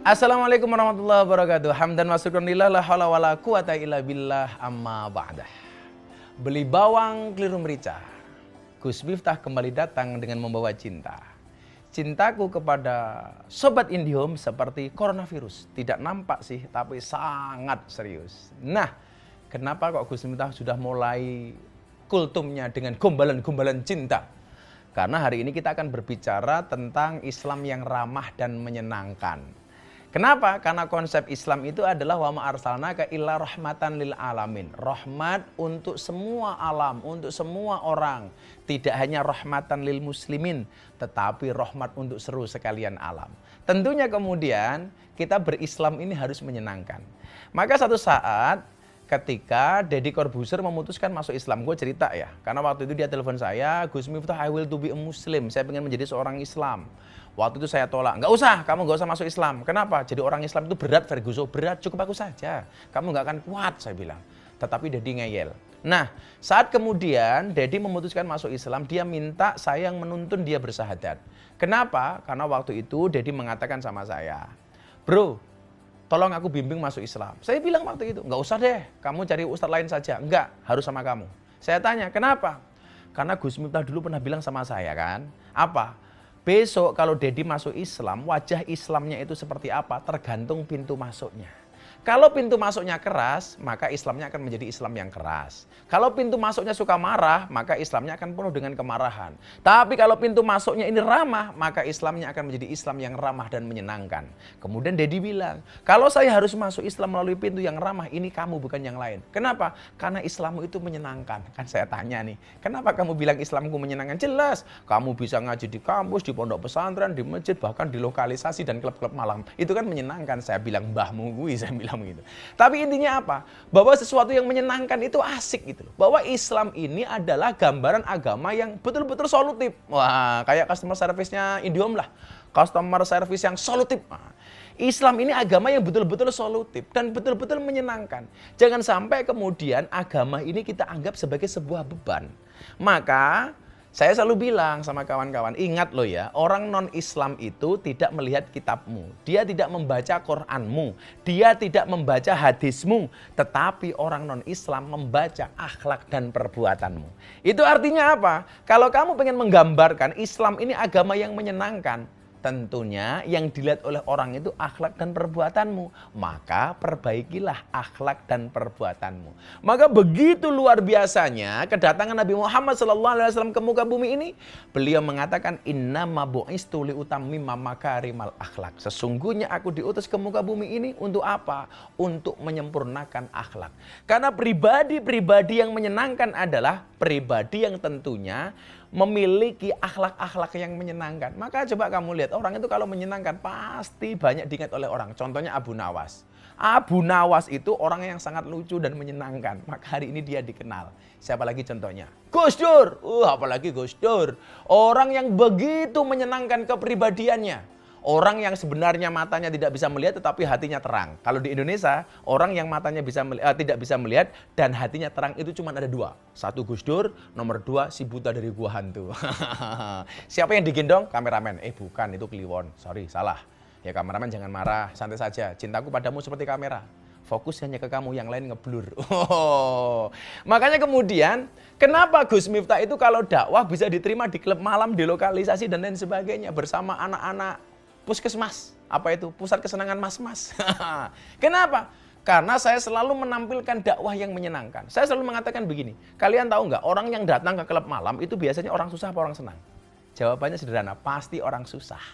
Assalamualaikum warahmatullahi wabarakatuh. Hamdan wa syukran lillah la haula wala quwata illa billah amma ba'dah. Beli bawang keliru merica. Gus Miftah kembali datang dengan membawa cinta. Cintaku kepada Sobat Indihome seperti coronavirus. Tidak nampak sih, tapi sangat serius. Nah, kenapa kok Gus Miftah sudah mulai kultumnya dengan gombalan-gombalan cinta? Karena hari ini kita akan berbicara tentang Islam yang ramah dan menyenangkan. Kenapa? Karena konsep Islam itu adalah wa ma arsalnaka illa rahmatan lil alamin. Rahmat untuk semua alam, untuk semua orang. Tidak hanya rahmatan lil muslimin, tetapi rahmat untuk seluruh sekalian alam. Tentunya kemudian kita berislam ini harus menyenangkan. Maka satu saat ketika Deddy Corbuzier memutuskan masuk Islam, gue cerita ya. Karena waktu itu dia telepon saya, Gus Miftah, I will to be a Muslim. Saya pengen menjadi seorang Islam. Waktu itu saya tolak, nggak usah, kamu nggak usah masuk Islam. Kenapa? Jadi orang Islam itu berat, Ferguson, berat, cukup aku saja. Kamu nggak akan kuat, saya bilang. Tetapi Deddy ngeyel. Nah, saat kemudian Deddy memutuskan masuk Islam, dia minta saya yang menuntun dia bersahadat. Kenapa? Karena waktu itu Deddy mengatakan sama saya, bro, tolong aku bimbing masuk Islam. Saya bilang waktu itu, nggak usah deh, kamu cari ustadz lain saja. Enggak, harus sama kamu. Saya tanya, kenapa? Karena Gus Miftah dulu pernah bilang sama saya kan, apa? Besok kalau Deddy masuk Islam, wajah Islamnya itu seperti apa? Tergantung pintu masuknya. Kalau pintu masuknya keras, maka Islamnya akan menjadi Islam yang keras. Kalau pintu masuknya suka marah, maka Islamnya akan penuh dengan kemarahan. Tapi kalau pintu masuknya ini ramah, maka Islamnya akan menjadi Islam yang ramah dan menyenangkan. Kemudian Deddy bilang, kalau saya harus masuk Islam melalui pintu yang ramah, ini kamu bukan yang lain. Kenapa? Karena Islammu itu menyenangkan. Kan saya tanya nih, kenapa kamu bilang Islamku menyenangkan? Jelas, kamu bisa ngaji di kampus, di pondok pesantren, di masjid, bahkan di lokalisasi dan klub-klub malam. Itu kan menyenangkan. Saya bilang, mbahmu gue, saya bilang begitu. Tapi intinya apa? Bahwa sesuatu yang menyenangkan itu asik gitu loh. Bahwa Islam ini adalah gambaran agama yang betul-betul solutif. Wah, kayak customer service-nya Indihome lah. Customer service yang solutif. Nah, Islam ini agama yang betul-betul solutif dan betul-betul menyenangkan. Jangan sampai kemudian agama ini kita anggap sebagai sebuah beban. Maka saya selalu bilang sama kawan-kawan, ingat loh ya, orang non-Islam itu tidak melihat kitabmu. Dia tidak membaca Qur'anmu. Dia tidak membaca hadismu. Tetapi orang non-Islam membaca akhlak dan perbuatanmu. Itu artinya apa? Kalau kamu pengen menggambarkan Islam ini agama yang menyenangkan, tentunya yang dilihat oleh orang itu akhlak dan perbuatanmu. Maka perbaikilah akhlak dan perbuatanmu. Maka begitu luar biasanya kedatangan Nabi Muhammad SAW ke muka bumi ini. Beliau mengatakan, innama bu'istu liutammima makarimal akhlak. Sesungguhnya aku diutus ke muka bumi ini untuk apa? Untuk menyempurnakan akhlak. Karena pribadi-pribadi yang menyenangkan adalah pribadi yang tentunya memiliki akhlak-akhlak yang menyenangkan. Maka coba kamu lihat, orang itu kalau menyenangkan pasti banyak diingat oleh orang. Contohnya Abu Nawas. Abu Nawas itu orang yang sangat lucu dan menyenangkan. Maka hari ini dia dikenal. Siapa lagi contohnya? Gus Dur. Apalagi Gus Dur. Orang yang begitu menyenangkan kepribadiannya. Orang yang sebenarnya matanya tidak bisa melihat tetapi hatinya terang. Kalau di Indonesia, orang yang matanya tidak bisa melihat dan hatinya terang itu cuma ada dua. Satu Gus Dur, nomor dua si buta dari gua hantu. Siapa yang digendong? Kameramen. Bukan, itu Kliwon. Sorry, salah. Ya kameramen jangan marah, santai saja. Cintaku padamu seperti kamera. Fokus hanya ke kamu, yang lain ngeblur. Makanya kemudian, kenapa Gus Miftah itu kalau dakwah bisa diterima di klub malam, di lokalisasi dan lain sebagainya bersama anak-anak puskesmas, apa itu? Pusat kesenangan mas-mas. Kenapa? Karena saya selalu menampilkan dakwah yang menyenangkan. Saya selalu mengatakan begini, kalian tahu nggak orang yang datang ke klub malam itu biasanya orang susah apa orang senang? Jawabannya sederhana, pasti orang susah.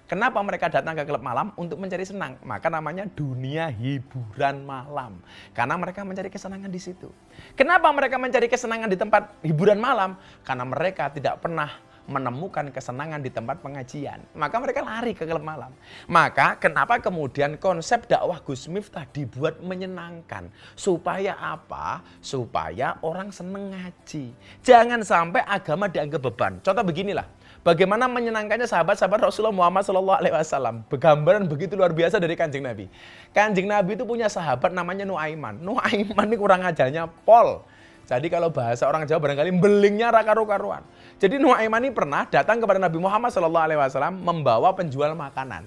Kenapa mereka datang ke klub malam? Untuk mencari senang. Maka namanya dunia hiburan malam. Karena mereka mencari kesenangan di situ. Kenapa mereka mencari kesenangan di tempat hiburan malam? Karena mereka tidak pernah menemukan kesenangan di tempat pengajian. Maka mereka lari ke klub malam. Maka kenapa kemudian konsep dakwah Gus Miftah dibuat menyenangkan? Supaya apa? Supaya orang seneng ngaji. Jangan sampai agama dianggap beban. Contoh beginilah. Bagaimana menyenangkannya sahabat-sahabat Rasulullah Muhammad SAW. Begambaran begitu luar biasa dari Kanjeng Nabi. Kanjeng Nabi itu punya sahabat namanya Nuaiman. Nuaiman ini kurang ajarnya pol. Jadi kalau bahasa orang Jawa barangkali belingnya Jadi Nuaiman ini pernah datang kepada Nabi Muhammad SAW membawa penjual makanan.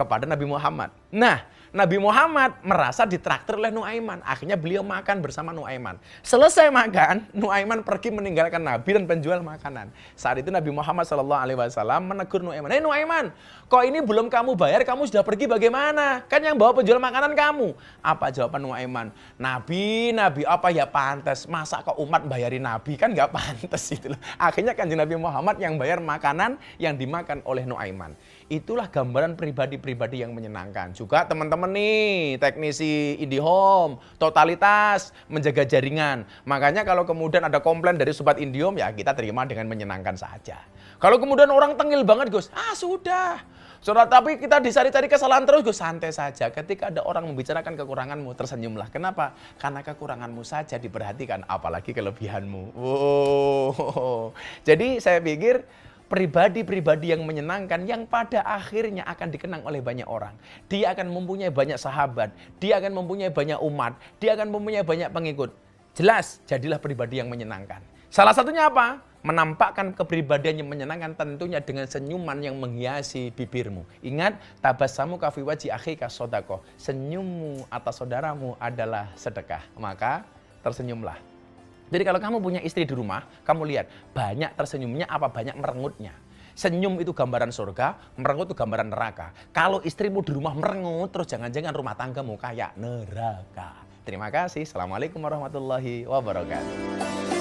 kepada Nabi Muhammad. Nah, Nabi Muhammad merasa ditraktir oleh Nuaiman. Akhirnya beliau makan bersama Nuaiman. Selesai makan, Nuaiman pergi meninggalkan Nabi dan penjual makanan. Saat itu Nabi Muhammad SAW menegur Nuaiman. Hei Nuaiman, kok ini belum kamu bayar, kamu sudah pergi bagaimana? Kan yang bawa penjual makanan kamu. Apa jawaban Nuaiman? Nabi apa ya pantas. Masa kok umat bayarin Nabi? Kan nggak pantas itu. Akhirnya Kanjeng Nabi Muhammad yang bayar makanan yang dimakan oleh Nuaiman. Itulah gambaran pribadi-pribadi yang menyenangkan. Juga teman-teman nih, teknisi IndiHome, totalitas menjaga jaringan. Makanya kalau kemudian ada komplain dari Sobat IndiHome, ya kita terima dengan menyenangkan saja. Kalau kemudian orang tengil banget, Gus, sudah. Saudara, tapi kita dicari-cari kesalahan terus, Gus, santai saja. Ketika ada orang membicarakan kekuranganmu, tersenyumlah. Kenapa? Karena kekuranganmu saja diperhatikan, apalagi kelebihanmu. Jadi saya pikir pribadi-pribadi yang menyenangkan yang pada akhirnya akan dikenang oleh banyak orang. Dia akan mempunyai banyak sahabat, dia akan mempunyai banyak umat, dia akan mempunyai banyak pengikut. Jelas, jadilah pribadi yang menyenangkan. Salah satunya apa? Menampakkan kepribadian yang menyenangkan tentunya dengan senyuman yang menghiasi bibirmu. Ingat, tabassamu ka fi wajhi akhika shadaqah. Senyummu atas saudaramu adalah sedekah. Maka tersenyumlah. Jadi kalau kamu punya istri di rumah, kamu lihat banyak tersenyumnya apa banyak merengutnya. Senyum itu gambaran surga, merengut itu gambaran neraka. Kalau istrimu di rumah merengut, terus jangan-jangan rumah tanggamu kayak neraka. Terima kasih. Assalamualaikum warahmatullahi wabarakatuh.